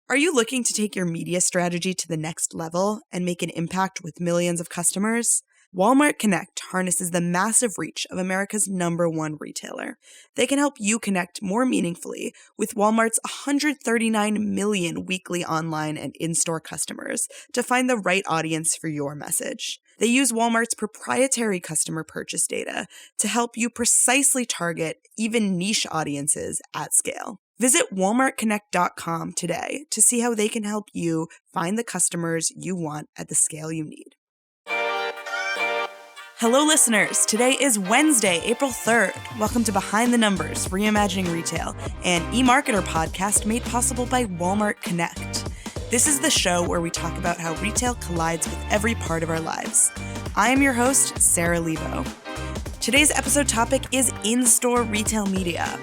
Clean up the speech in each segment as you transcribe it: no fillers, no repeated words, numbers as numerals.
Are you looking to take your media strategy to the next level and make an impact with millions of customers? Walmart Connect harnesses the massive reach of America's #1 retailer. They can help you connect more meaningfully with Walmart's 139 million weekly online and in-store customers to find the right audience for your message. They use Walmart's proprietary customer purchase data to help you precisely target even niche audiences at scale. Visit walmartconnect.com today to see how they can help you find the customers you want at the scale you need. Hello, listeners. Today is Wednesday, April 3rd. Welcome to Behind the Numbers, Reimagining Retail, an eMarketer podcast made possible by Walmart Connect. This is the show where we talk about how retail collides with every part of our lives. I am your host, Sara Lebow. Today's episode topic is in-store retail media.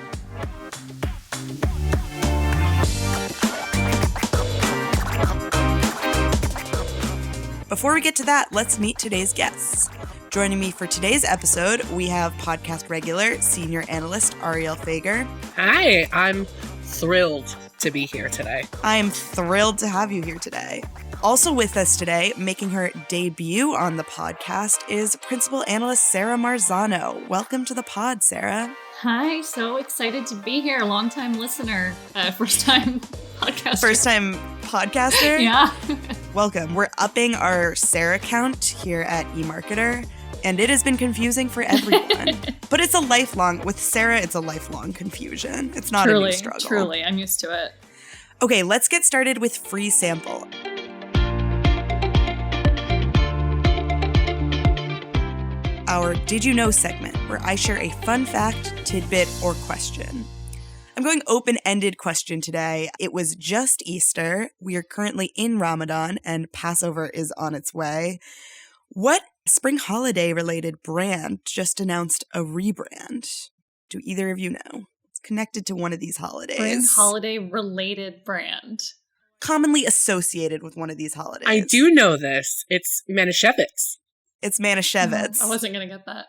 Before we get to that, let's meet today's guests. Joining me for today's episode, we have podcast regular, senior analyst Arielle Feger. Hi, I'm thrilled to be here today. I am thrilled to have you here today. Also with us today, making her debut on the podcast, is principal analyst Sara Marzano. Welcome to the pod, Sara. Hi, so excited to be here. Long-time listener, first-time podcaster. First-time podcaster? Yeah. Welcome. We're upping our Sara count here at eMarketer, and it has been confusing for everyone. But it's a lifelong, with Sara, it's a lifelong confusion. It's not a new struggle. Truly, I'm used to it. Okay, let's get started with free sample. Our Did You Know segment, where I share a fun fact, tidbit, or question. I'm going open-ended question today. It was just Easter. We are currently in Ramadan, and Passover is on its way. What spring holiday-related brand just announced a rebrand? Do either of you know? It's connected to one of these holidays. Spring holiday-related brand. Commonly associated with one of these holidays. I do know this. It's Manischewitz. It's Manischewitz. I wasn't going to get that.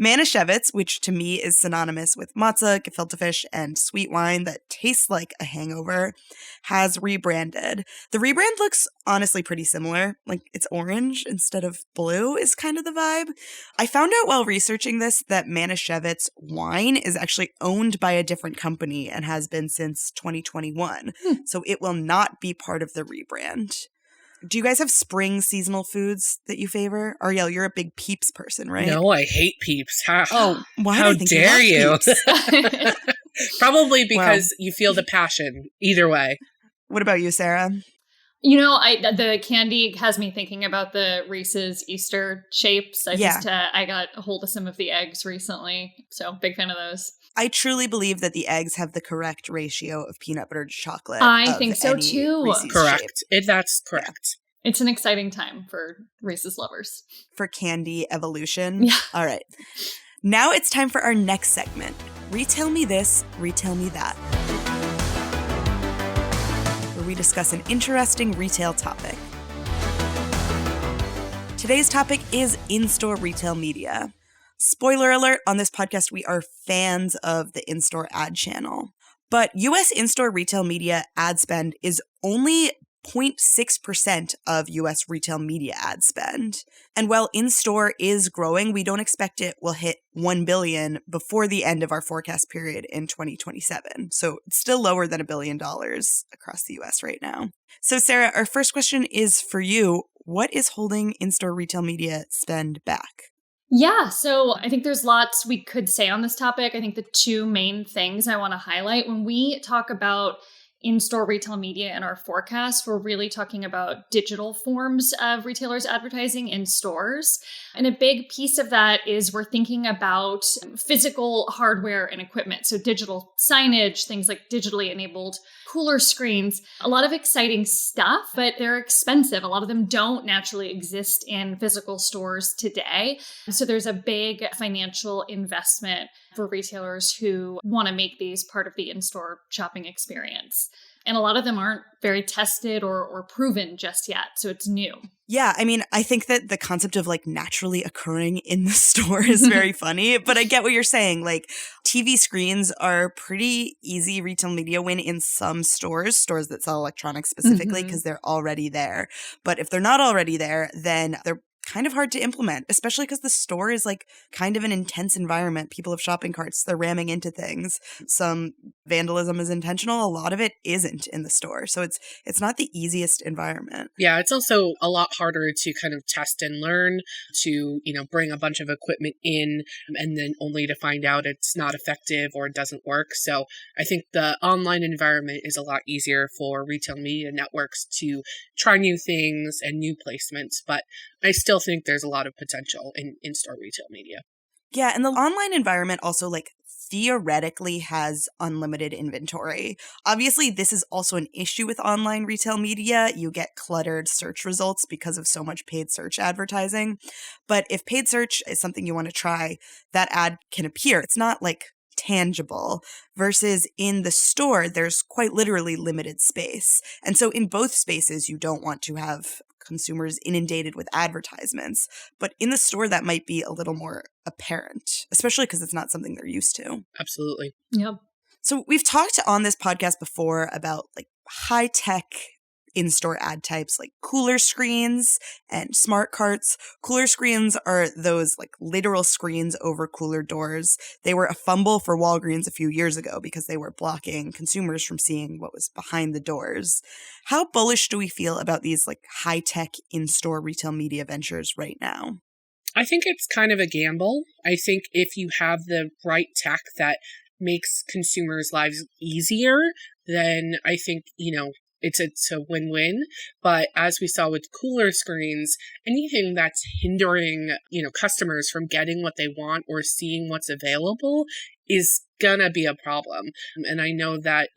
Manischewitz, which to me is synonymous with matzah, gefilte fish, and sweet wine that tastes like a hangover, has rebranded. The rebrand looks honestly pretty similar. Like, it's orange instead of blue is kind of the vibe. I found out while researching this that Manischewitz wine is actually owned by a different company and has been since 2021. So it will not be part of the rebrand. Do you guys have spring seasonal foods that you favor? Arielle, you're a big Peeps person, right? No, I hate Peeps. How dare you? Probably because you feel the passion either way. What about you, Sara? You know, the candy has me thinking about the Reese's Easter shapes. I got a hold of some of the eggs recently, so big fan of those. I truly believe that the eggs have the correct ratio of peanut butter to chocolate. I think so too. Reese's correct. shape. That's correct. Yeah. It's an exciting time for Reese's lovers. For candy evolution? Yeah. All right. Now it's time for our next segment. Retell me this, retell me that. Where we discuss an interesting retail topic. Today's topic is in-store retail media. Spoiler alert, on this podcast, we are fans of the in-store ad channel. But U.S. in-store retail media ad spend is only 0.6% of U.S. retail media ad spend. And while in-store is growing, we don't expect it will hit $1 billion before the end of our forecast period in 2027. So it's still lower than $1 billion across the U.S. right now. So Sara, our first question is for you. What is holding in-store retail media spend back? Yeah, so I think there's lots we could say on this topic. I think the two main things I want to highlight when we talk about in-store retail media in our forecast, we're really talking about digital forms of retailers advertising in stores. And a big piece of that is we're thinking about physical hardware and equipment. So digital signage, things like digitally enabled cooler screens, a lot of exciting stuff, but they're expensive. A lot of them don't naturally exist in physical stores today. So there's a big financial investment for retailers who want to make these part of the in-store shopping experience. And a lot of them aren't very tested or proven just yet. So it's new. Yeah, I mean, I think that the concept of like naturally occurring in the store is very funny, but I get what you're saying. Like TV screens are pretty easy retail media win in some stores that sell electronics specifically because they're already there. But if they're not already there, then they're kind of hard to implement, especially because the store is like kind of an intense environment. People have shopping carts, they're ramming into things. Some vandalism is intentional, a lot of it isn't in the store. So it's not the easiest environment. Yeah, it's also a lot harder to kind of test and learn, to, bring a bunch of equipment in and then only to find out it's not effective or it doesn't work. So I think the online environment is a lot easier for retail media networks to try new things and new placements, but I still think there's a lot of potential in in-store retail media. Yeah, and the online environment also like theoretically has unlimited inventory. Obviously, this is also an issue with online retail media. You get cluttered search results because of so much paid search advertising. But if paid search is something you want to try, that ad can appear. It's not like tangible versus in the store, there's quite literally limited space. And so in both spaces, you don't want to have consumers inundated with advertisements. But in the store, that might be a little more apparent, especially because it's not something they're used to. Absolutely. Yep. So we've talked on this podcast before about like high-tech in-store ad types like cooler screens and smart carts. Cooler screens are those like literal screens over cooler doors. They were a fumble for Walgreens a few years ago because they were blocking consumers from seeing what was behind the doors. How bullish do we feel about these like high-tech in-store retail media ventures right now? I think it's kind of a gamble. I think if you have the right tech that makes consumers' lives easier, then I think, it's a win-win. But as we saw with cooler screens, anything that's hindering, customers from getting what they want or seeing what's available is gonna be a problem. And I know that,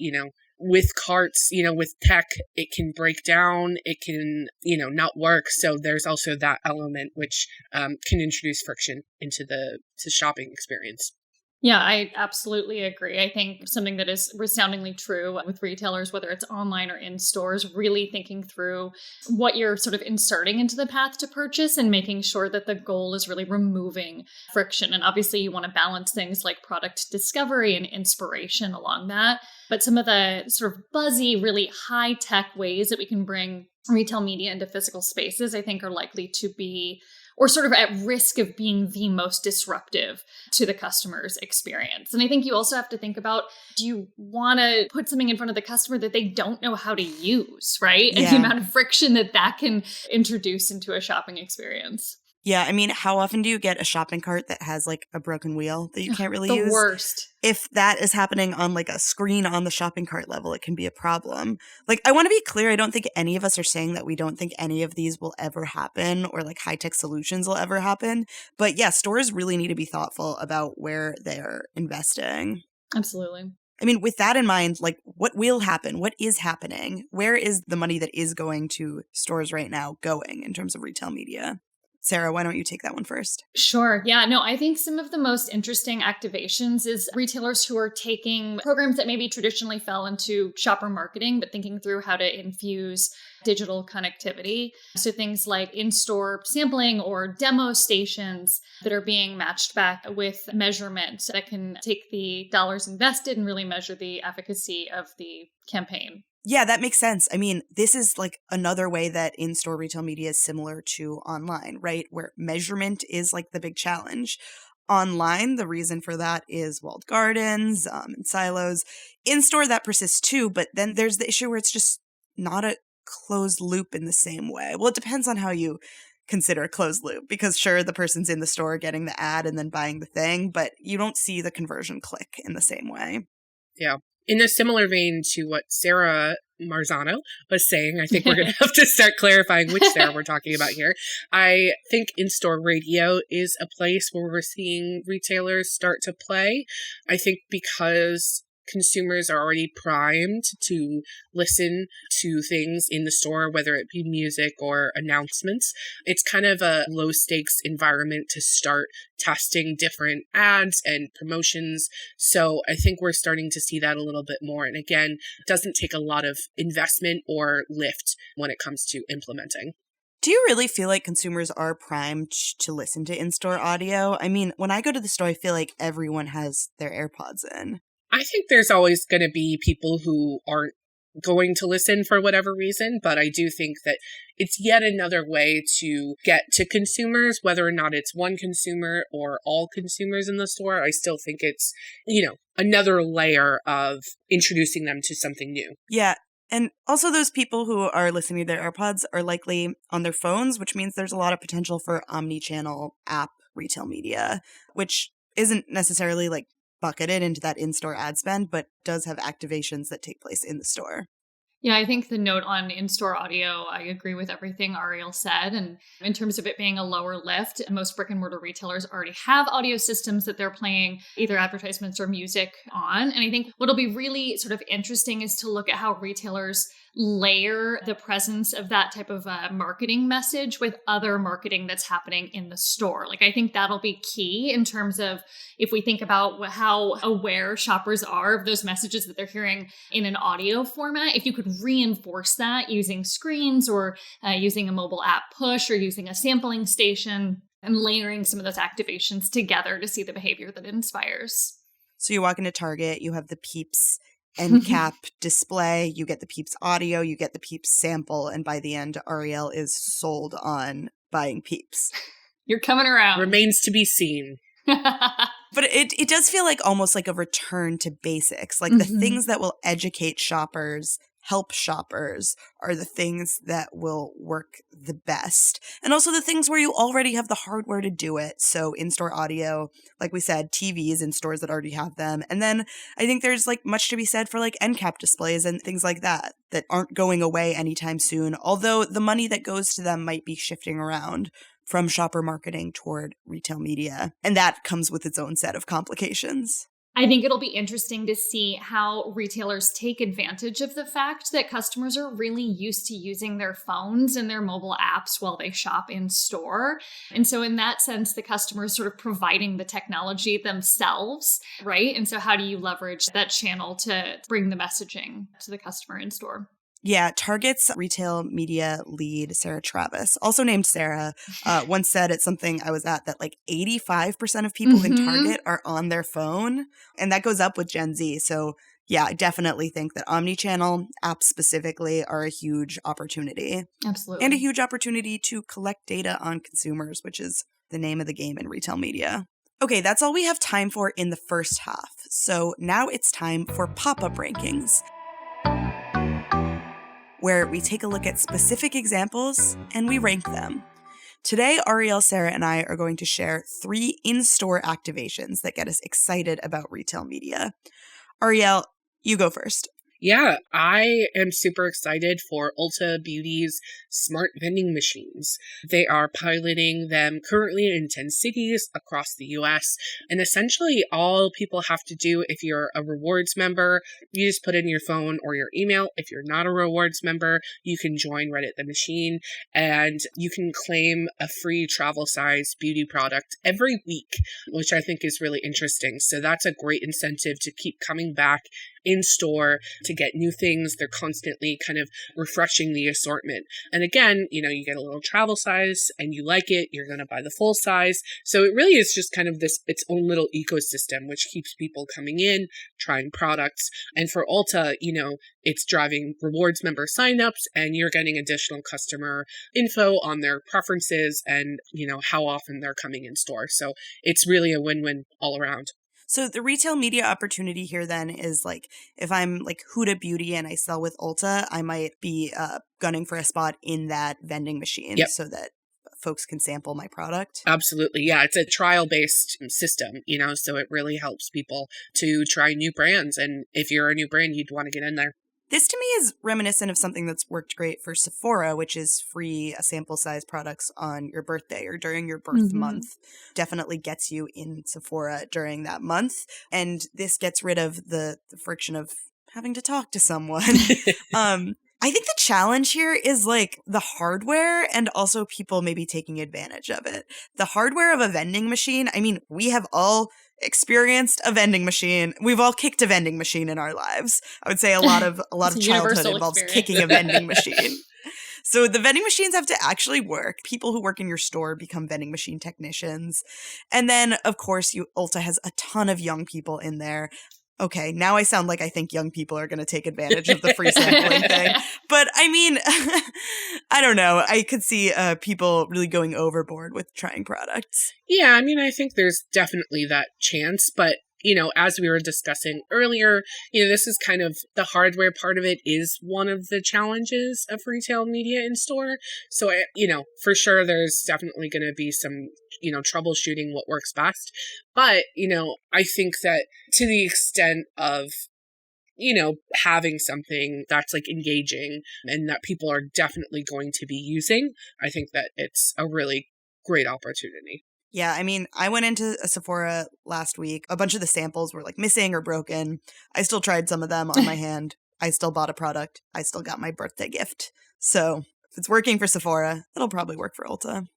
with carts, with tech, it can break down, it can, not work. So there's also that element which can introduce friction into the shopping experience. Yeah, I absolutely agree. I think something that is resoundingly true with retailers, whether it's online or in stores, really thinking through what you're sort of inserting into the path to purchase and making sure that the goal is really removing friction. And obviously, you want to balance things like product discovery and inspiration along that. But some of the sort of buzzy, really high tech ways that we can bring retail media into physical spaces, I think are likely to be or sort of at risk of being the most disruptive to the customer's experience. And I think you also have to think about, do you want to put something in front of the customer that they don't know how to use, right? Yeah. And the amount of friction that can introduce into a shopping experience. Yeah, I mean, how often do you get a shopping cart that has like a broken wheel that you can't really use? The worst. If that is happening on like a screen on the shopping cart level, it can be a problem. Like, I want to be clear, I don't think any of us are saying that we don't think any of these will ever happen or like high-tech solutions will ever happen. But yeah, stores really need to be thoughtful about where they're investing. Absolutely. I mean, with that in mind, like what will happen? What is happening? Where is the money that is going to stores right now going in terms of retail media? Sarah, why don't you take that one first? Sure. Yeah, no, I think some of the most interesting activations is retailers who are taking programs that maybe traditionally fell into shopper marketing, but thinking through how to infuse digital connectivity. So things like in-store sampling or demo stations that are being matched back with measurement that can take the dollars invested and really measure the efficacy of the campaign. Yeah, that makes sense. I mean, this is like another way that in-store retail media is similar to online, right? Where measurement is like the big challenge. Online, the reason for that is walled gardens and silos. In-store, that persists too, but then there's the issue where it's just not a closed loop in the same way. Well, it depends on how you consider a closed loop, because sure, the person's in the store getting the ad and then buying the thing, but you don't see the conversion click in the same way. Yeah. In a similar vein to what Sarah Marzano was saying, I think we're going to have to start clarifying which Sarah we're talking about here. I think in-store radio is a place where we're seeing retailers start to play. I think because consumers are already primed to listen to things in the store, whether it be music or announcements. It's kind of a low stakes environment to start testing different ads and promotions. So I think we're starting to see that a little bit more. And again, it doesn't take a lot of investment or lift when it comes to implementing. Do you really feel like consumers are primed to listen to in-store audio? I mean, when I go to the store, I feel like everyone has their AirPods in. I think there's always going to be people who aren't going to listen for whatever reason, but I do think that it's yet another way to get to consumers, whether or not it's one consumer or all consumers in the store. I still think it's, another layer of introducing them to something new. Yeah. And also those people who are listening to their AirPods are likely on their phones, which means there's a lot of potential for omnichannel app retail media, which isn't necessarily like bucketed into that in-store ad spend, but does have activations that take place in the store. Yeah, I think the note on in-store audio, I agree with everything Arielle said. And in terms of it being a lower lift, most brick and mortar retailers already have audio systems that they're playing either advertisements or music on. And I think what'll be really sort of interesting is to look at how retailers layer the presence of that type of marketing message with other marketing that's happening in the store. Like, I think that'll be key in terms of if we think about how aware shoppers are of those messages that they're hearing in an audio format, if you could reinforce that using screens or using a mobile app push or using a sampling station and layering some of those activations together to see the behavior that it inspires. So you walk into Target, you have the Peeps end cap display, you get the Peeps audio, you get the Peeps sample, and by the end, Arielle is sold on buying Peeps. You're coming around. Remains to be seen. But it does feel like almost like a return to basics. Like the things that will educate shoppers, help shoppers, are the things that will work the best. And also the things where you already have the hardware to do it. So in-store audio, like we said, TVs in stores that already have them. And then I think there's like much to be said for like end cap displays and things like that aren't going away anytime soon. Although the money that goes to them might be shifting around from shopper marketing toward retail media. And that comes with its own set of complications. I think it'll be interesting to see how retailers take advantage of the fact that customers are really used to using their phones and their mobile apps while they shop in store. And so in that sense, the customer is sort of providing the technology themselves, right? And so how do you leverage that channel to bring the messaging to the customer in store? Yeah, Target's retail media lead, Sarah Travis, also named Sarah, once said at something I was at that like 85% of people in Target are on their phone. And that goes up with Gen Z. So yeah, I definitely think that omnichannel apps specifically are a huge opportunity. Absolutely. And a huge opportunity to collect data on consumers, which is the name of the game in retail media. Okay, that's all we have time for in the first half. So now it's time for pop-up rankings, where we take a look at specific examples and we rank them. Today, Arielle, Sara, and I are going to share 3 in-store activations that get us excited about retail media. Arielle, you go first. Yeah, I am super excited for Ulta Beauty's smart vending machines. They are piloting them currently in 10 cities across the US. And essentially all people have to do if you're a rewards member, you just put in your phone or your email. If you're not a rewards member, you can join right at the machine and you can claim a free travel size beauty product every week, which I think is really interesting. So that's a great incentive to keep coming back in store to get new things. They're constantly kind of refreshing the assortment. And again, you get a little travel size and you like it, you're going to buy the full size. So it really is just kind of its own little ecosystem, which keeps people coming in, trying products. And for Ulta, it's driving rewards member signups and you're getting additional customer info on their preferences and, how often they're coming in store. So it's really a win-win all around. So the retail media opportunity here then is like, if I'm like Huda Beauty and I sell with Ulta, I might be gunning for a spot in that vending machine so that folks can sample my product. Absolutely. Yeah, it's a trial-based system, so it really helps people to try new brands. And if you're a new brand, you'd want to get in there. This to me is reminiscent of something that's worked great for Sephora, which is free sample size products on your birthday or during your birth month. Definitely gets you in Sephora during that month. And this gets rid of the friction of having to talk to someone. I think the challenge here is like the hardware and also people maybe taking advantage of it. The hardware of a vending machine, I mean, we have all experienced a vending machine. We've all kicked a vending machine in our lives. I would say a lot of childhood involves kicking a vending machine. So the vending machines have to actually work. People who work in your store become vending machine technicians. And then, of course, Ulta has a ton of young people in there. Okay, now I sound like I think young people are going to take advantage of the free sampling thing. But I mean, I don't know. I could see people really going overboard with trying products. Yeah, I mean, I think there's definitely that chance. But, as we were discussing earlier, this is kind of the hardware part of it is one of the challenges of retail media in store. So, for sure, there's definitely going to be some troubleshooting what works best. But, I think that to the extent of, having something that's like engaging and that people are definitely going to be using, I think that it's a really great opportunity. Yeah, I mean, I went into a Sephora last week. A bunch of the samples were like missing or broken. I still tried some of them on my hand. I still bought a product. I still got my birthday gift. So if it's working for Sephora, it'll probably work for Ulta.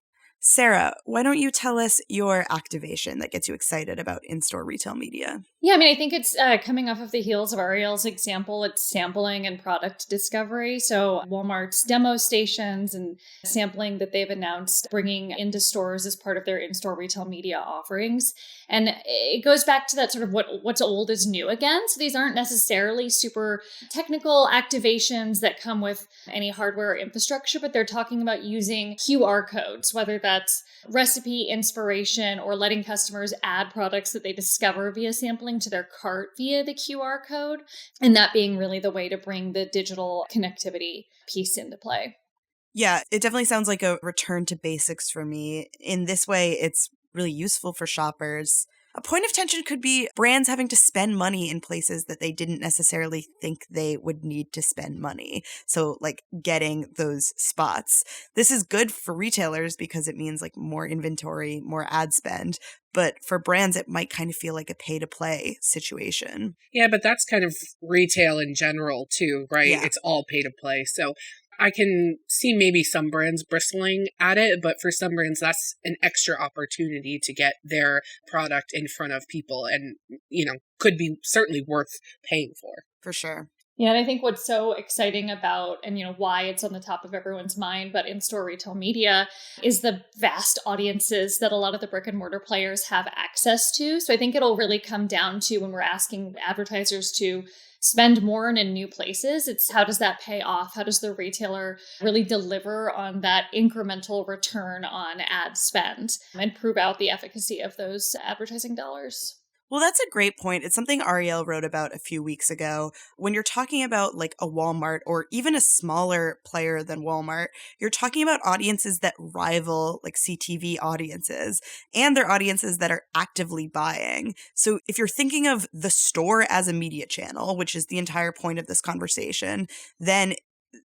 Sara, why don't you tell us your activation that gets you excited about in-store retail media? Yeah, I mean, I think it's coming off of the heels of Arielle's example. It's sampling and product discovery. So Walmart's demo stations and sampling that they've announced bringing into stores as part of their in-store retail media offerings. And it goes back to that sort of what's old is new again. So these aren't necessarily super technical activations that come with any hardware or infrastructure, but they're talking about using QR codes, whether that's recipe inspiration or letting customers add products that they discover via sampling to their cart via the QR code. And that being really the way to bring the digital connectivity piece into play. Yeah, it definitely sounds like a return to basics for me. In this way, it's really useful for shoppers. A point of tension could be brands having to spend money in places that they didn't necessarily think they would need to spend money. So like getting those spots. This is good for retailers because it means like more inventory, more ad spend. But for brands, it might kind of feel like a pay to play situation. Yeah, but that's kind of retail in general too, right? Yeah. It's all pay to play. So I can see maybe some brands bristling at it, but for some brands, that's an extra opportunity to get their product in front of people and, could be certainly worth paying for. For sure. Yeah, and I think what's so exciting about, and why it's on the top of everyone's mind, but in-store retail media is the vast audiences that a lot of the brick and mortar players have access to. So I think it'll really come down to when we're asking advertisers to spend more in new places, it's how does that pay off? How does the retailer really deliver on that incremental return on ad spend and prove out the efficacy of those advertising dollars? Well, that's a great point. It's something Arielle wrote about a few weeks ago. When you're talking about like a Walmart or even a smaller player than Walmart, you're talking about audiences that rival like CTV audiences, and they're audiences that are actively buying. So if you're thinking of the store as a media channel, which is the entire point of this conversation, then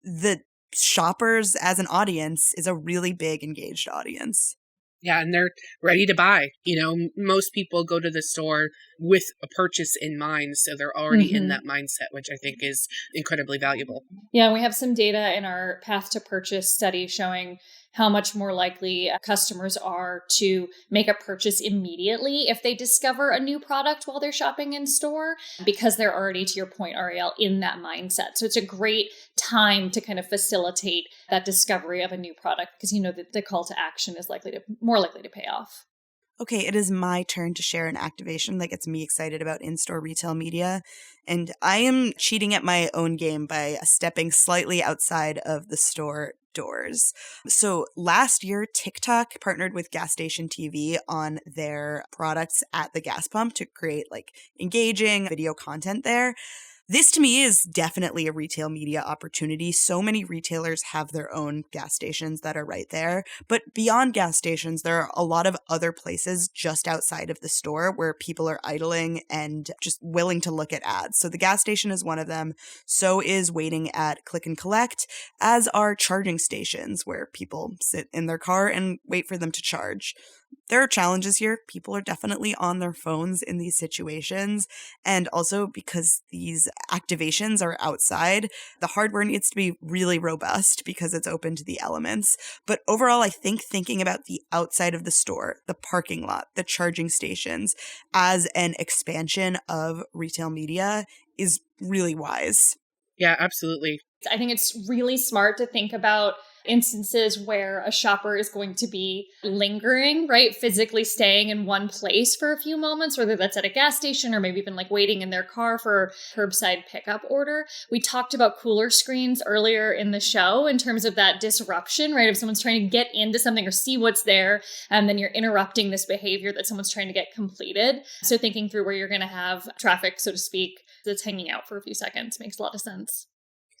the shoppers as an audience is a really big engaged audience. Yeah, and they're ready to buy. Most people go to the store with a purchase in mind, so they're already in that mindset, which I think is incredibly valuable. Yeah, we have some data in our path to purchase study showing how much more likely customers are to make a purchase immediately if they discover a new product while they're shopping in store, because they're already, to your point, Arielle, in that mindset. So it's a great time to kind of facilitate that discovery of a new product because that the call to action is more likely to pay off. Okay, it is my turn to share an activation that gets me excited about in-store retail media. And I am cheating at my own game by stepping slightly outside of the store doors. So last year, TikTok partnered with Gas Station TV on their products at the gas pump to create like engaging video content there. This to me is definitely a retail media opportunity. So many retailers have their own gas stations that are right there. But beyond gas stations, there are a lot of other places just outside of the store where people are idling and just willing to look at ads. So the gas station is one of them. So is waiting at click and collect, as are charging stations where people sit in their car and wait for them to charge. There are challenges here. People are definitely on their phones in these situations. And also because these activations are outside, the hardware needs to be really robust because it's open to the elements. But overall, I think thinking about the outside of the store, the parking lot, the charging stations as an expansion of retail media is really wise. Yeah, absolutely. I think it's really smart to think about instances where a shopper is going to be lingering, right? Physically staying in one place for a few moments, whether that's at a gas station or maybe even like waiting in their car for curbside pickup order. We talked about cooler screens earlier in the show in terms of that disruption, right? If someone's trying to get into something or see what's there, and then you're interrupting this behavior that someone's trying to get completed. So thinking through where you're going to have traffic, so to speak, that's hanging out for a few seconds makes a lot of sense.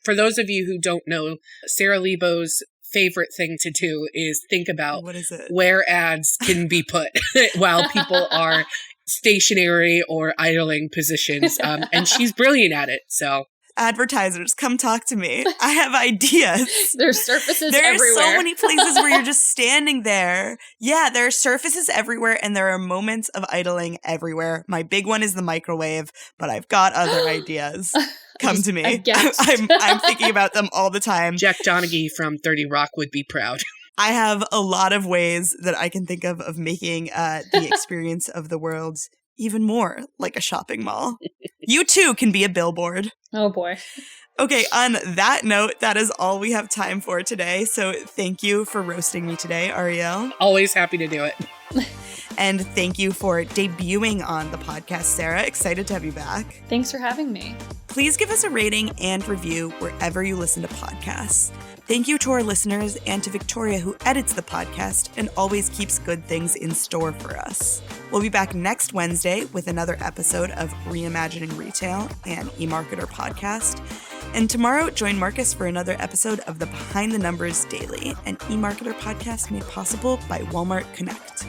For those of you who don't know, Sara Lebow's favorite thing to do is think about where ads can be put while people are stationary or idling positions. And she's brilliant at it. So advertisers, come talk to me. I have ideas. There's surfaces there everywhere. There are so many places where you're just standing there. Yeah, there are surfaces everywhere, and there are moments of idling everywhere. My big one is the microwave, but I've got other ideas. Come to me. I'm thinking about them all the time. Jack Donaghy from 30 Rock would be proud. I have a lot of ways that I can think of making the experience of the world even more like a shopping mall. You too can be a billboard. Oh boy. Okay, on that note, that is all we have time for today. So thank you for roasting me today, Arielle. Always happy to do it. And thank you for debuting on the podcast, Sara. Excited to have you back. Thanks for having me. Please give us a rating and review wherever you listen to podcasts. Thank you to our listeners and to Victoria, who edits the podcast and always keeps good things in store for us. We'll be back next Wednesday with another episode of Reimagining Retail and EMARKETER podcast. And tomorrow, join Marcus for another episode of the Behind the Numbers Daily, an EMARKETER podcast made possible by Walmart Connect.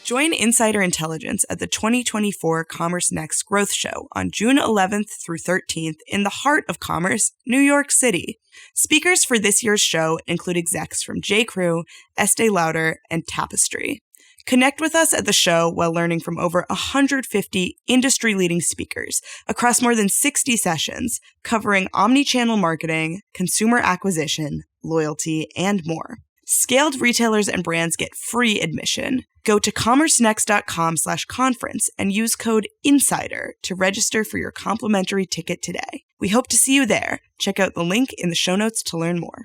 Join Insider Intelligence at the 2024 Commerce Next Growth Show on June 11th through 13th in the heart of commerce, New York City. Speakers for this year's show include execs from J.Crew, Estee Lauder, and Tapestry. Connect with us at the show while learning from over 150 industry-leading speakers across more than 60 sessions covering omnichannel marketing, consumer acquisition, loyalty, and more. Scaled retailers and brands get free admission. Go to commercenext.com/conference and use code INSIDER to register for your complimentary ticket today. We hope to see you there. Check out the link in the show notes to learn more.